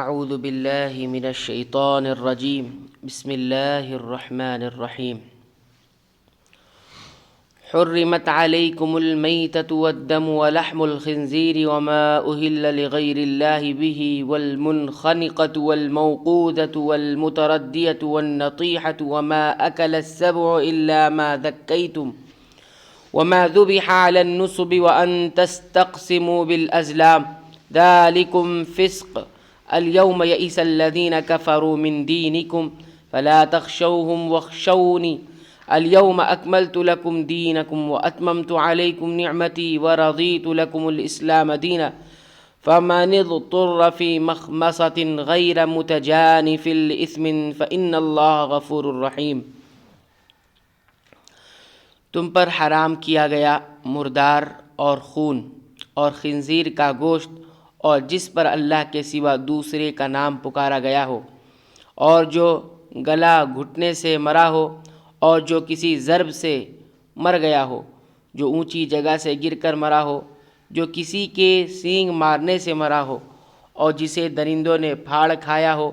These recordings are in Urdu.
اعوذ باللہ من الشیطان الرجیم بسم اللہ الرحمن الرحیم حرمت علیکم المیتة والدم ولحم الخنزیر وما أهل لغیر اللہ به والمنخنقة والموقوذة والمتردية والنطيحة وما أكل السبع إلا ما ذكيتم وما ذبح على النصب وأن تستقسموا بالأزلام ذلكم فسق اليوم يئس الذين كفروا من دينكم فلا تخشوهم واخشوني اليوم أكملت لكم دينكم وأتممت عليكم نعمتي ورضيت لكم الإسلام دينا فمن اضطر في مخمصة غير متجانف لإثم فإن الله غفور رحيم۔ تم پر حرام کیا گیا مردار اور خون اور خنزیر کا گوشت اور جس پر اللہ کے سوا دوسرے کا نام پکارا گیا ہو، اور جو گلا گھٹنے سے مرا ہو، اور جو کسی ضرب سے مر گیا ہو، جو اونچی جگہ سے گر کر مرا ہو، جو کسی کے سینگ مارنے سے مرا ہو، اور جسے درندوں نے پھاڑ کھایا ہو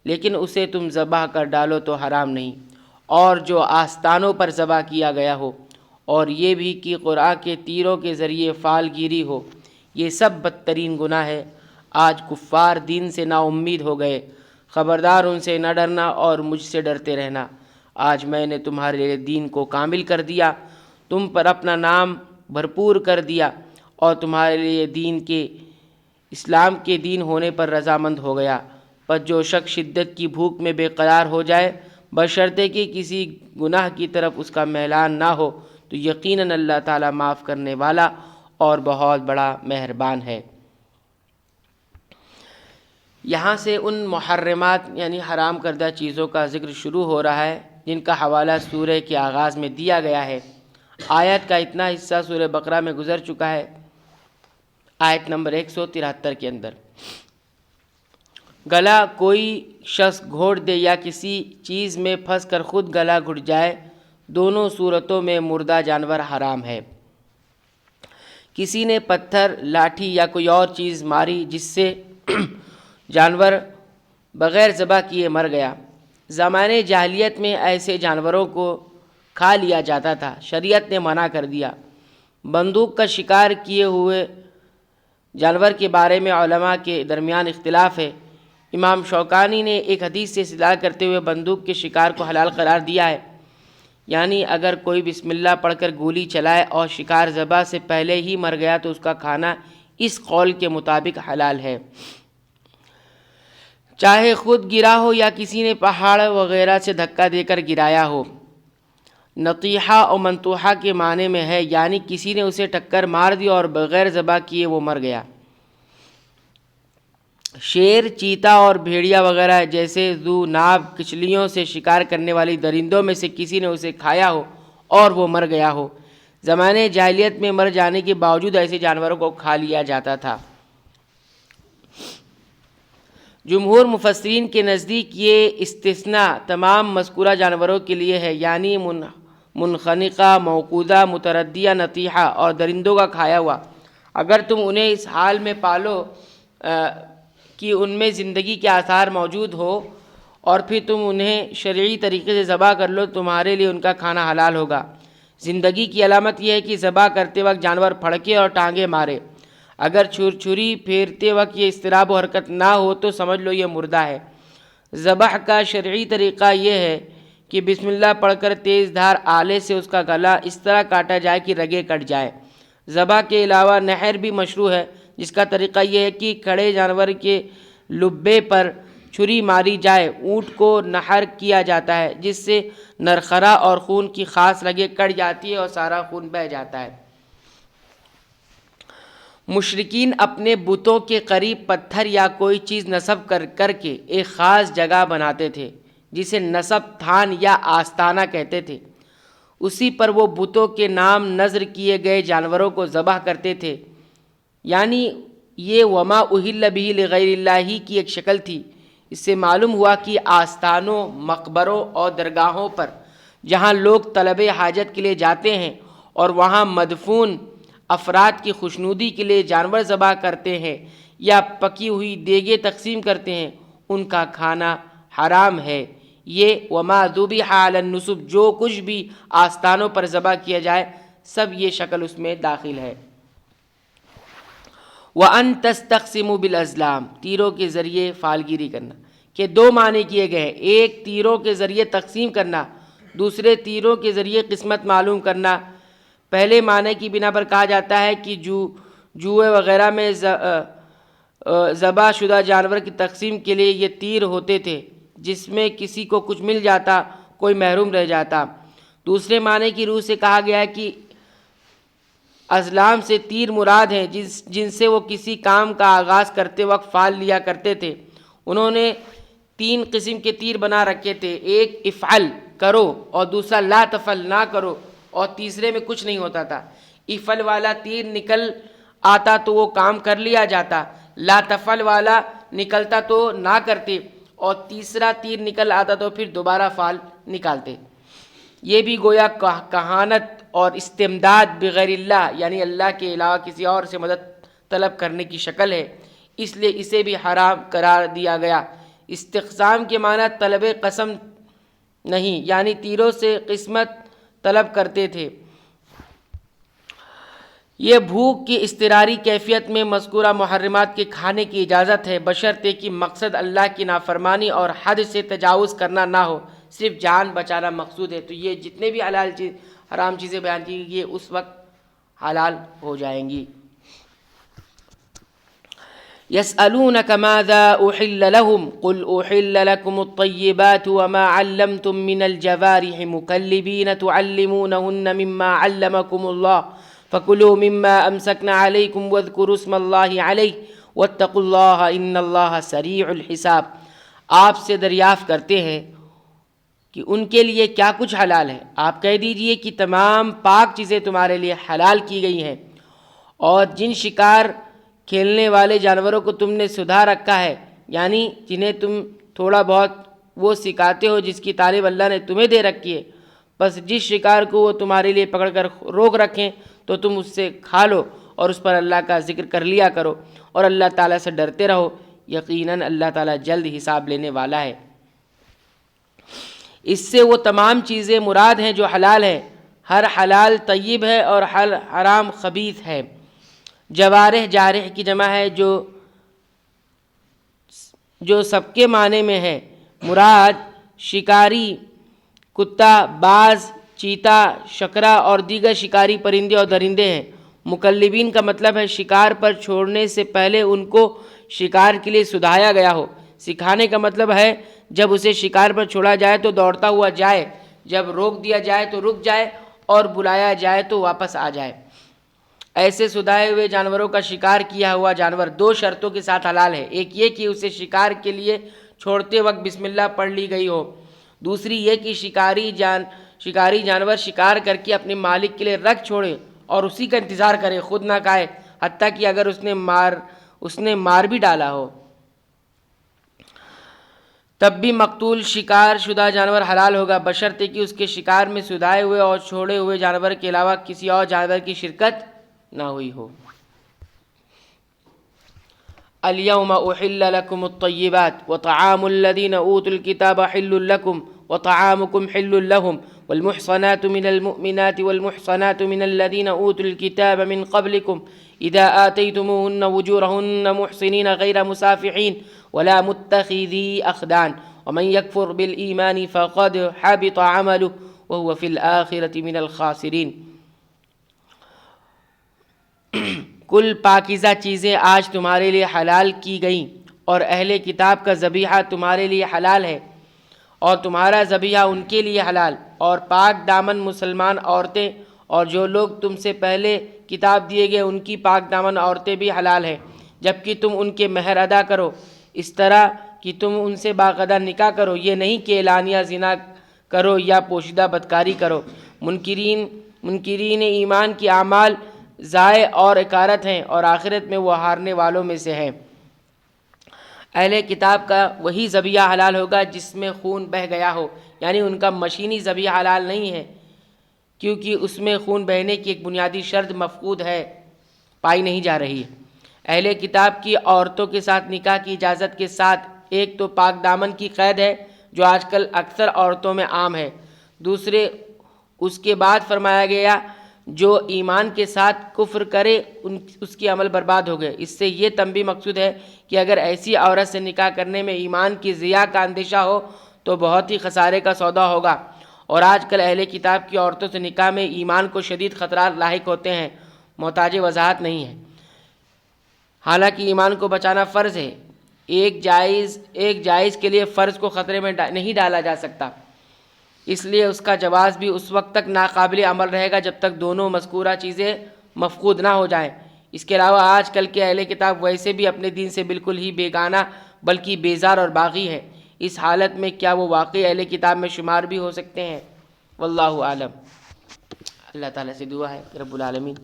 لیکن اسے تم ذبح کر ڈالو تو حرام نہیں، اور جو آستانوں پر ذبح کیا گیا ہو، اور یہ بھی کہ قرآن کے تیروں کے ذریعے فال گیری ہو، یہ سب بدترین گناہ ہے۔ آج کفار دین سے نا امید ہو گئے، خبردار ان سے نہ ڈرنا اور مجھ سے ڈرتے رہنا۔ آج میں نے تمہارے لیے دین کو کامل کر دیا، تم پر اپنا نام بھرپور کر دیا، اور تمہارے لیے دین کے اسلام کے دین ہونے پر رضامند ہو گیا۔ پر جو شخص شدت کی بھوک میں بے قرار ہو جائے بشرطے کہ کسی گناہ کی طرف اس کا میلان نہ ہو تو یقیناً اللہ تعالیٰ معاف کرنے والا اور بہت بڑا مہربان ہے۔ یہاں سے ان محرمات یعنی حرام کردہ چیزوں کا ذکر شروع ہو رہا ہے جن کا حوالہ سورہ کے آغاز میں دیا گیا ہے۔ آیت کا اتنا حصہ سورہ بقرہ میں گزر چکا ہے، آیت نمبر 173 کے اندر۔ گلا کوئی شخص گھونٹ دے یا کسی چیز میں پھنس کر خود گلا گھٹ جائے، دونوں صورتوں میں مردہ جانور حرام ہے۔ کسی نے پتھر، لاٹھی یا کوئی اور چیز ماری جس سے جانور بغیر ذبح کیے مر گیا۔ زمانے جاہلیت میں ایسے جانوروں کو کھا لیا جاتا تھا، شریعت نے منع کر دیا۔ بندوق کا شکار کیے ہوئے جانور کے بارے میں علماء کے درمیان اختلاف ہے۔ امام شوکانی نے ایک حدیث سے استدلال کرتے ہوئے بندوق کے شکار کو حلال قرار دیا ہے، یعنی اگر کوئی بسم اللہ پڑھ کر گولی چلائے اور شکار ذبح سے پہلے ہی مر گیا تو اس کا کھانا اس قول کے مطابق حلال ہے، چاہے خود گرا ہو یا کسی نے پہاڑ وغیرہ سے دھکا دے کر گرایا ہو۔ نطیحہ اور منطوحہ کے معنی میں ہے، یعنی کسی نے اسے ٹکر مار دی اور بغیر ذبح کیے وہ مر گیا۔ شیر، چیتا اور بھیڑیا وغیرہ جیسے ذو ناب کچلیوں سے شکار کرنے والی درندوں میں سے کسی نے اسے کھایا ہو اور وہ مر گیا ہو۔ زمانے جاہلیت میں مر جانے کے باوجود ایسے جانوروں کو کھا لیا جاتا تھا۔ جمہور مفسرین کے نزدیک یہ استثناء تمام مذکورہ جانوروں کے لیے ہے، یعنی منخنقہ، موقوذہ، متردیہ، نطیحہ اور درندوں کا کھایا ہوا۔ اگر تم انہیں اس حال میں پالو کہ ان میں زندگی کے آثار موجود ہو اور پھر تم انہیں شرعی طریقے سے ذبح کر لو، تمہارے لیے ان کا کھانا حلال ہوگا۔ زندگی کی علامت یہ ہے کہ ذبح کرتے وقت جانور پھڑکے اور ٹانگیں مارے۔ اگر چھری پھیرتے وقت یہ اضطراب و حرکت نہ ہو تو سمجھ لو یہ مردہ ہے۔ ذبح کا شرعی طریقہ یہ ہے کہ بسم اللہ پڑھ کر تیز دھار آلے سے اس کا گلا اس طرح کاٹا جائے کہ رگیں کٹ جائیں۔ ذبح کے علاوہ نحر بھی مشروع ہے، جس کا طریقہ یہ ہے کہ کھڑے جانور کے لبے پر چھری ماری جائے۔ اونٹ کو نحر کیا جاتا ہے جس سے نرخرا اور خون کی خاص رگیں کٹ جاتی ہے اور سارا خون بہہ جاتا ہے۔ مشرکین اپنے بتوں کے قریب پتھر یا کوئی چیز نصب کر کے ایک خاص جگہ بناتے تھے جسے نصب تھان یا آستانہ کہتے تھے۔ اسی پر وہ بتوں کے نام نذر کیے گئے جانوروں کو ذبح کرتے تھے، یعنی یہ وما اہل بہ لغیر اللہ کی ایک شکل تھی۔ اس سے معلوم ہوا کہ آستانوں، مقبروں اور درگاہوں پر جہاں لوگ طلب حاجت کے لیے جاتے ہیں اور وہاں مدفون افراد کی خوشنودی کے لیے جانور ذبح کرتے ہیں، یا پکی ہوئی دیگیں تقسیم کرتے ہیں ان کا کھانا حرام ہے۔ یہ وما ذبح علی النصب، جو کچھ بھی آستانوں پر ذبح کیا جائے سب یہ شکل اس میں داخل ہے۔ وَأَن تَسْتَقْسِمُوا بِالْأَزْلَامِ، تیروں کے ذریعے فالگیری کرنا، کہ دو معنی کیے گئے ہیں، ایک تیروں کے ذریعے تقسیم کرنا، دوسرے تیروں کے ذریعے قسمت معلوم کرنا۔ پہلے معنی کی بنا پر کہا جاتا ہے کہ جوئے وغیرہ میں ذبح شدہ جانور کی تقسیم کے لیے یہ تیر ہوتے تھے، جس میں کسی کو کچھ مل جاتا کوئی محروم رہ جاتا۔ دوسرے معنی کی روح سے کہا گیا ہے کہ ازلام سے تیر مراد ہیں جن سے وہ کسی کام کا آغاز کرتے وقت فال لیا کرتے تھے۔ انہوں نے 3 قسم کے تیر بنا رکھے تھے، ایک افعل کرو اور دوسرا لا تفعل نہ کرو، اور تیسرے میں کچھ نہیں ہوتا تھا۔ افعل والا تیر نکل آتا تو وہ کام کر لیا جاتا، لا تفعل والا نکلتا تو نہ کرتے، اور تیسرا تیر نکل آتا تو پھر دوبارہ فال نکالتے۔ یہ بھی گویا کہانت اور استمداد بغیر اللہ، یعنی اللہ کے علاوہ کسی اور سے مدد طلب کرنے کی شکل ہے، اس لیے اسے بھی حرام قرار دیا گیا۔ استقسام کے معنی طلب قسم نہیں، یعنی تیروں سے قسمت طلب کرتے تھے۔ یہ بھوک کی اضطراری کیفیت میں مذکورہ محرمات کے کھانے کی اجازت ہے، بشرطے کہ مقصد اللہ کی نافرمانی اور حد سے تجاوز کرنا نہ ہو، صرف جان بچانا مقصود ہے۔ تو یہ جتنے بھی حرام چیزیں بیان کی یہ اس وقت حلال ہو جائیں گی۔ يسألونك ماذا أحل لهم قل أحل لكم الطيبات وما علمتم من الجوارح مكلبين تعلمونهن مما علمكم الله فكلوا مما أمسكن عليكم واذكروا اسم الله عليه واتقوا الله إن الله سريع الحساب۔ آپ سے دریافت کرتے ہیں کہ ان کے لیے کیا کچھ حلال ہے، آپ کہہ دیجئے کہ تمام پاک چیزیں تمہارے لیے حلال کی گئی ہیں، اور جن شکار کھیلنے والے جانوروں کو تم نے سدھا رکھا ہے، یعنی جنہیں تم تھوڑا بہت وہ سکھاتے ہو جس کی تعلیم اللہ نے تمہیں دے رکھی ہے، بس جس شکار کو وہ تمہارے لیے پکڑ کر روک رکھیں تو تم اس سے کھا لو اور اس پر اللہ کا ذکر کر لیا کرو، اور اللہ تعالیٰ سے ڈرتے رہو، یقیناً اللہ تعالیٰ جلد حساب لینے والا ہے۔ اس سے وہ تمام چیزیں مراد ہیں جو حلال ہیں، ہر حلال طیب ہے اور ہر حرام خبیث ہے۔ جوارح جارح کی جمع ہے جو سب کے معنی میں ہے، مراد شکاری کتا، باز، چیتا، شکرا اور دیگر شکاری پرندے اور درندے ہیں۔ مکلبین کا مطلب ہے شکار پر چھوڑنے سے پہلے ان کو شکار کے لیے سدھایا گیا ہو۔ سکھانے کا مطلب ہے جب اسے شکار پر چھوڑا جائے تو دوڑتا ہوا جائے، جب روک دیا جائے تو رک جائے، اور بلایا جائے تو واپس آ جائے۔ ایسے سدھائے ہوئے جانوروں کا شکار کیا ہوا جانور 2 شرطوں کے ساتھ حلال ہے، ایک یہ کہ اسے شکار کے لیے چھوڑتے وقت بسم اللہ پڑھ لی گئی ہو، دوسری یہ کہ شکاری جانور شکار کر کے اپنے مالک کے لیے رکھ چھوڑے اور اسی کا انتظار کرے، خود نہ کھائے، حتیٰ کہ اگر اس نے مار بھی ڈالا ہو تب بھی مقتول شکار شدہ جانور حلال ہوگا، بشرطے کہ اس کے شکار میں سدھائے ہوئے اور چھوڑے ہوئے جانور کے علاوہ کسی اور جانور کی شرکت نہ ہوئی ہو۔ اليوم احل لكم الطيبات وطعام الذين اوتوا الكتاب حل لكم وطعامكم حل لهم والمحصنات من المؤمنات والمحصنات من الذين اوتوا الكتاب من قبلكم اذا آتيتموهن وجورهن محصنين غير مسافحين ولا متخذي اخدان ومن يكفر بالايمان فقد حبط عمله وهو في الاخرة من الخاسرين۔ کل پاکیزہ چیزیں آج تمہارے لیے حلال کی گئیں، اور اہل کتاب کا ذبیحہ تمہارے لیے حلال ہے اور تمہارا ذبیحہ ان کے لیے حلال، اور پاک دامن مسلمان عورتیں اور جو لوگ تم سے پہلے کتاب دیے گئے ان کی پاک دامن عورتیں بھی حلال ہیں، جبکہ تم ان کے مہر ادا کرو، اس طرح کہ تم ان سے باقاعدہ نکاح کرو، یہ نہیں کہ اعلانیہ زنا کرو یا پوشیدہ بدکاری کرو۔ منکرین ایمان کی اعمال ضائع اور اکارت ہیں، اور آخرت میں وہ ہارنے والوں میں سے ہیں۔ اہل کتاب کا وہی ذبیحہ حلال ہوگا جس میں خون بہہ گیا ہو، یعنی ان کا مشینی ذبیحہ حلال نہیں ہے، کیونکہ اس میں خون بہنے کی ایک بنیادی شرط مفقود ہے، پائی نہیں جا رہی ہے۔ اہل کتاب کی عورتوں کے ساتھ نکاح کی اجازت کے ساتھ ایک تو پاک دامن کی قید ہے جو آج کل اکثر عورتوں میں عام ہے، دوسرے اس کے بعد فرمایا گیا جو ایمان کے ساتھ کفر کرے اس کی عمل برباد ہو گئے۔ اس سے یہ تنبیہ مقصود ہے کہ اگر ایسی عورت سے نکاح کرنے میں ایمان کی ضیاع کا اندیشہ ہو تو بہت ہی خسارے کا سودا ہوگا، اور آج کل اہل کتاب کی عورتوں سے نکاح میں ایمان کو شدید خطرات لاحق ہوتے ہیں، محتاج وضاحت نہیں ہے۔ حالانکہ ایمان کو بچانا فرض ہے، ایک جائز کے لیے فرض کو خطرے میں نہیں ڈالا جا سکتا، اس لیے اس کا جواز بھی اس وقت تک ناقابل عمل رہے گا جب تک دونوں مذکورہ چیزیں مفقود نہ ہو جائیں۔ اس کے علاوہ آج کل کے اہل کتاب ویسے بھی اپنے دین سے بالکل ہی بیگانہ بلکہ بیزار اور باغی ہیں، اس حالت میں کیا وہ واقعی اہل کتاب میں شمار بھی ہو سکتے ہیں؟ واللہ عالم۔ اللہ تعالیٰ سے دعا ہے کہ رب العالمین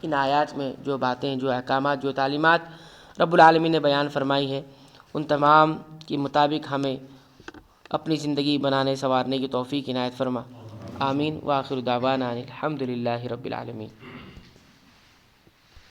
ان آیات میں جو باتیں، جو احکامات، جو تعلیمات رب العالمین نے بیان فرمائی ہے ان تمام کے مطابق ہمیں اپنی زندگی بنانے سنوارنے کی توفیق عنایت فرما۔ آمین۔ وآخر دعوانا الحمد للہ رب العالمین۔